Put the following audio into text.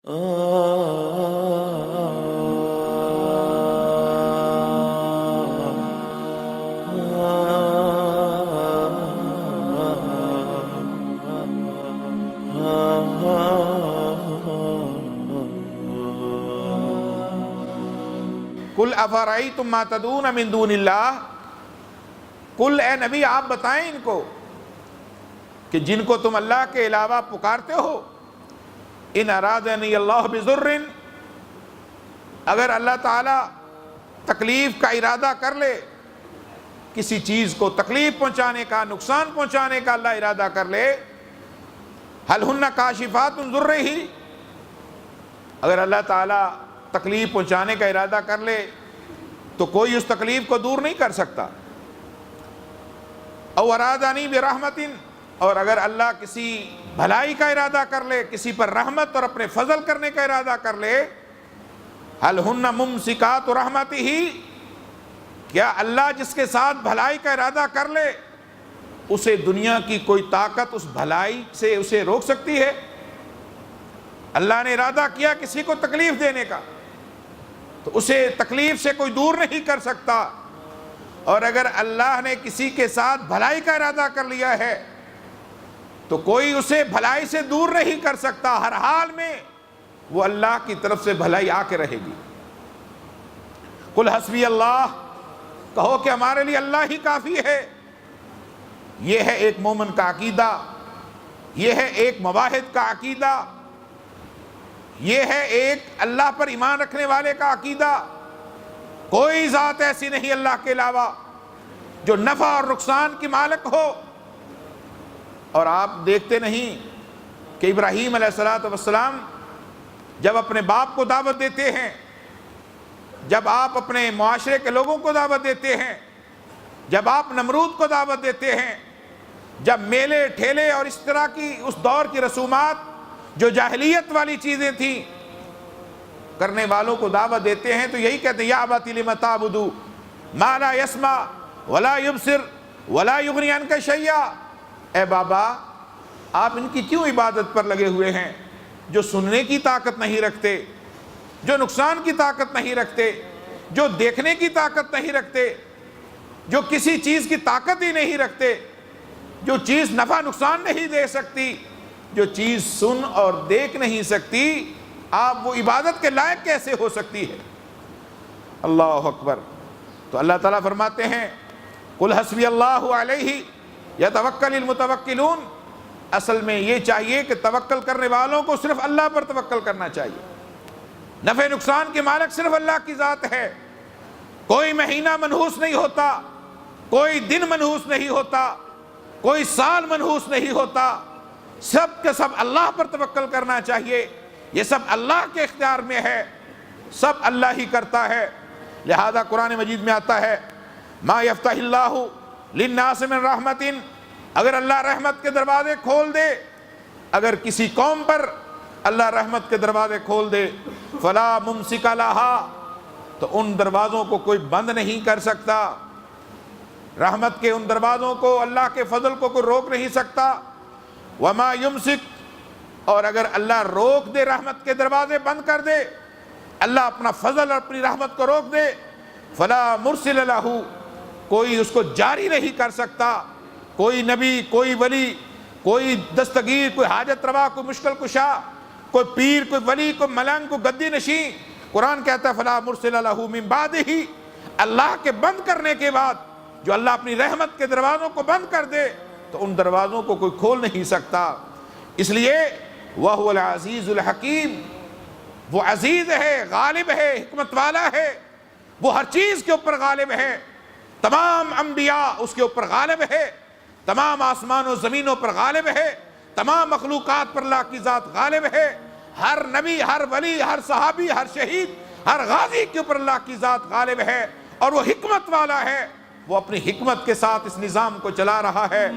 قل افرأیتم ما تدعون من دون اللہ، قل اے نبی آپ بتائیں ان کو کہ جن کو تم اللہ کے علاوہ پکارتے ہو، ان ارادنی اللہ بضر، اگر اللہ تعالی تکلیف کا ارادہ کر لے، کسی چیز کو تکلیف پہنچانے کا، نقصان پہنچانے کا اللہ ارادہ کر لے، هل ہن کاشفات ضرہ، اگر اللہ تعالی تکلیف پہنچانے کا ارادہ کر لے تو کوئی اس تکلیف کو دور نہیں کر سکتا، او ارادنی برحمت، اور اگر اللہ کسی بھلائی کا ارادہ کر لے، کسی پر رحمت اور اپنے فضل کرنے کا ارادہ کر لے، هل ہن ممسکات رحمتہ، کیا اللہ جس کے ساتھ بھلائی کا ارادہ کر لے اسے دنیا کی کوئی طاقت اس بھلائی سے اسے روک سکتی ہے؟ اللہ نے ارادہ کیا کسی کو تکلیف دینے کا تو اسے تکلیف سے کوئی دور نہیں کر سکتا، اور اگر اللہ نے کسی کے ساتھ بھلائی کا ارادہ کر لیا ہے تو کوئی اسے بھلائی سے دور نہیں کر سکتا، ہر حال میں وہ اللہ کی طرف سے بھلائی آ کے رہے گی۔ قل حسبی اللہ، کہو کہ ہمارے لیے اللہ ہی کافی ہے۔ یہ ہے ایک مومن کا عقیدہ، یہ ہے ایک موحد کا عقیدہ، یہ ہے ایک اللہ پر ایمان رکھنے والے کا عقیدہ۔ کوئی ذات ایسی نہیں اللہ کے علاوہ جو نفع اور نقصان کی مالک ہو۔ اور آپ دیکھتے نہیں کہ ابراہیم علیہ السلام جب اپنے باپ کو دعوت دیتے ہیں، جب آپ اپنے معاشرے کے لوگوں کو دعوت دیتے ہیں، جب آپ نمرود کو دعوت دیتے ہیں، جب میلے ٹھیلے اور اس طرح کی اس دور کی رسومات جو جاہلیت والی چیزیں تھیں کرنے والوں کو دعوت دیتے ہیں تو یہی کہتے ہیں یا ابت لم تعبد ما لا یسمع ولا یبصر ولا یغنی عنک شیئا، اے بابا آپ ان کی کیوں عبادت پر لگے ہوئے ہیں جو سننے کی طاقت نہیں رکھتے، جو نقصان کی طاقت نہیں رکھتے، جو دیکھنے کی طاقت نہیں رکھتے، جو کسی چیز کی طاقت ہی نہیں رکھتے، جو چیز نفع نقصان نہیں دے سکتی، جو چیز سن اور دیکھ نہیں سکتی، آپ وہ عبادت کے لائق کیسے ہو سکتی ہے؟ اللہ اکبر۔ تو اللہ تعالیٰ فرماتے ہیں قل حسبی اللہ علیہ یتوکل المتوکلون، اصل میں یہ چاہیے کہ توکل کرنے والوں کو صرف اللہ پر توکل کرنا چاہیے۔ نفع نقصان کے مالک صرف اللہ کی ذات ہے، کوئی مہینہ منحوس نہیں ہوتا، کوئی دن منحوس نہیں ہوتا، کوئی سال منحوس نہیں ہوتا، سب کے سب اللہ پر توکل کرنا چاہیے۔ یہ سب اللہ کے اختیار میں ہے، سب اللہ ہی کرتا ہے۔ لہذا قرآن مجید میں آتا ہے ما یفتح اللہ للناس من رحمت، اگر اللہ رحمت کے دروازے کھول دے، اگر کسی قوم پر اللہ رحمت کے دروازے کھول دے فلا ممسک لہا، تو ان دروازوں کو کوئی بند نہیں کر سکتا، رحمت کے ان دروازوں کو، اللہ کے فضل کو کوئی روک نہیں سکتا۔ وما یمسک، اور اگر اللہ روک دے، رحمت کے دروازے بند کر دے، اللہ اپنا فضل اور اپنی رحمت کو روک دے، فلا مرسل لہ، کوئی اس کو جاری نہیں کر سکتا، کوئی نبی، کوئی ولی، کوئی دستگیر، کوئی حاجت روا، کوئی مشکل کشا، کوئی پیر، کوئی ولی، کوئی ملنگ، کوئی گدی نشین، قرآن کہتا ہے فلا مرسل لہ من بعدہ، اللہ کے بند کرنے کے بعد جو اللہ اپنی رحمت کے دروازوں کو بند کر دے تو ان دروازوں کو کوئی کھول نہیں سکتا۔ اس لیے وَهُوَ الْعَزِيزُ الْحَكِيمُ، وہ عزیز ہے، غالب ہے، حکمت والا ہے، وہ ہر چیز کے اوپر غالب ہے، تمام انبیاء اس کے اوپر غالب ہے، تمام آسمان و زمینوں پر غالب ہے، تمام مخلوقات پر اللہ کی ذات غالب ہے، ہر نبی، ہر ولی، ہر صحابی، ہر شہید، ہر غازی کے اوپر اللہ کی ذات غالب ہے، اور وہ حکمت والا ہے، وہ اپنی حکمت کے ساتھ اس نظام کو چلا رہا ہے۔